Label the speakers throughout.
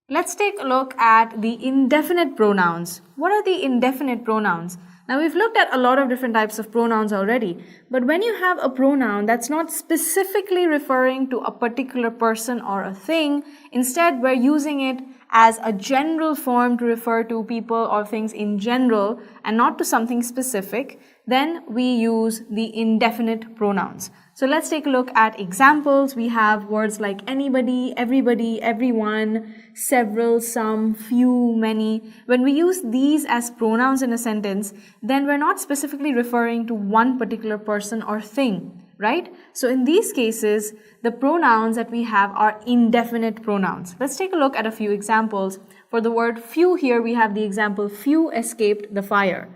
Speaker 1: Let's take a look at the indefinite pronouns. What are the indefinite pronouns? Now, we've looked at a lot of different types of pronouns already, but when you have a pronoun that's not specifically referring to a particular person or a thing, instead we're using it as a general form to refer to people or things in general and not to something specific, then we use the indefinite pronouns. So let's take a look at examples. We have words like anybody, everybody, everyone, several, some, few, many. When we use these as pronouns in a sentence, then we're not specifically referring to one particular person or thing, right? So in these cases, the pronouns that we have are indefinite pronouns. Let's take a look at a few examples. For the word few here, we have the example, few escaped the fire.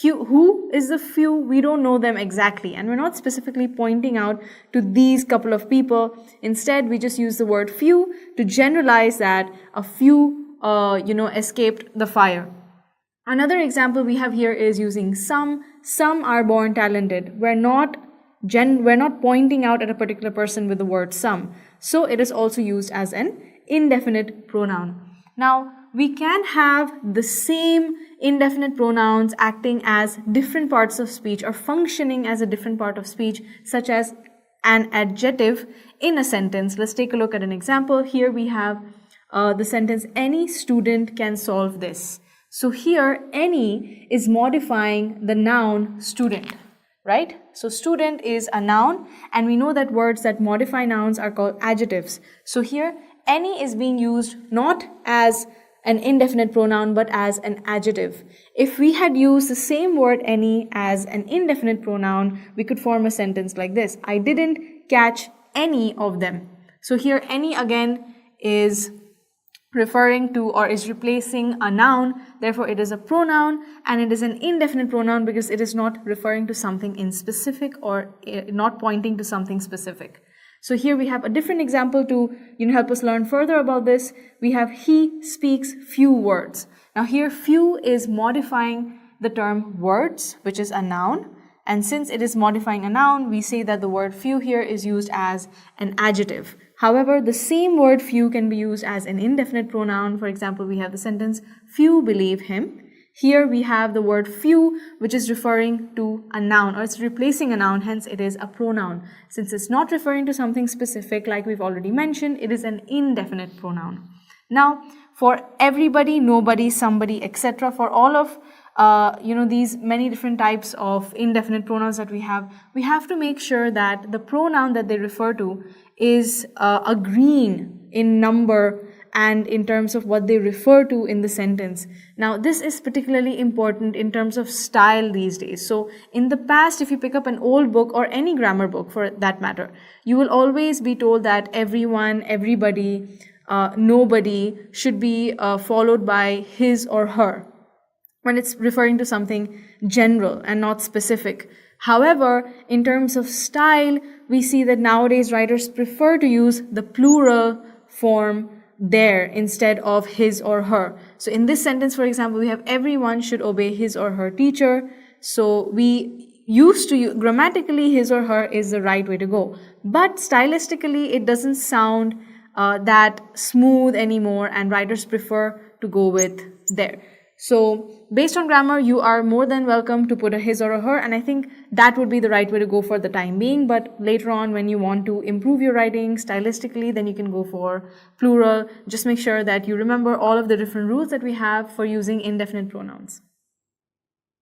Speaker 1: Who is the few? We don't know them exactly, and we're not specifically pointing out to these couple of people. Instead, we just use the word few to generalize that a few, escaped the fire. Another example we have here is using some. Some are born talented. We're not pointing out at a particular person with the word some. So it is also used as an indefinite pronoun. Now, we can have the same indefinite pronouns acting as different parts of speech or functioning as a different part of speech, such as an adjective in a sentence. Let's take a look at an example. Here we have the sentence, any student can solve this. So here, any is modifying the noun student, right? So student is a noun, and we know that words that modify nouns are called adjectives. So here, any is being used not as an indefinite pronoun but as an adjective. If we had used the same word any as an indefinite pronoun, we could form a sentence like this. I didn't catch any of them. So here any again is referring to or is replacing a noun. Therefore, it is a pronoun, and it is an indefinite pronoun because it is not referring to something in specific or not pointing to something specific. So here we have a different example to help us learn further about this. We have he speaks few words. Now here few is modifying the term words, which is a noun. And since it is modifying a noun, we say that the word few here is used as an adjective. However, the same word few can be used as an indefinite pronoun. For example, we have the sentence, few believe him. Here we have the word few, which is referring to a noun, or it's replacing a noun, hence it is a pronoun. Since it's not referring to something specific, like we've already mentioned, it is an indefinite pronoun. Now, for everybody, nobody, somebody, etc., for all of these many different types of indefinite pronouns that we have to make sure that the pronoun that they refer to is agreeing in number and in terms of what they refer to in the sentence. Now, this is particularly important in terms of style these days. So, in the past, if you pick up an old book or any grammar book for that matter, you will always be told that everyone, everybody, nobody should be followed by his or her when it's referring to something general and not specific. However, in terms of style, we see that nowadays writers prefer to use the plural form there instead of his or her. So in this sentence, for example, we have everyone should obey his or her teacher. So we used to use, grammatically, his or her is the right way to go. But stylistically, it doesn't sound that smooth anymore, and writers prefer to go with there. So based on grammar, you are more than welcome to put a his or a her, and I think that would be the right way to go for the time being. But later on, when you want to improve your writing stylistically, then you can go for plural. Just make sure that you remember all of the different rules that we have for using indefinite pronouns.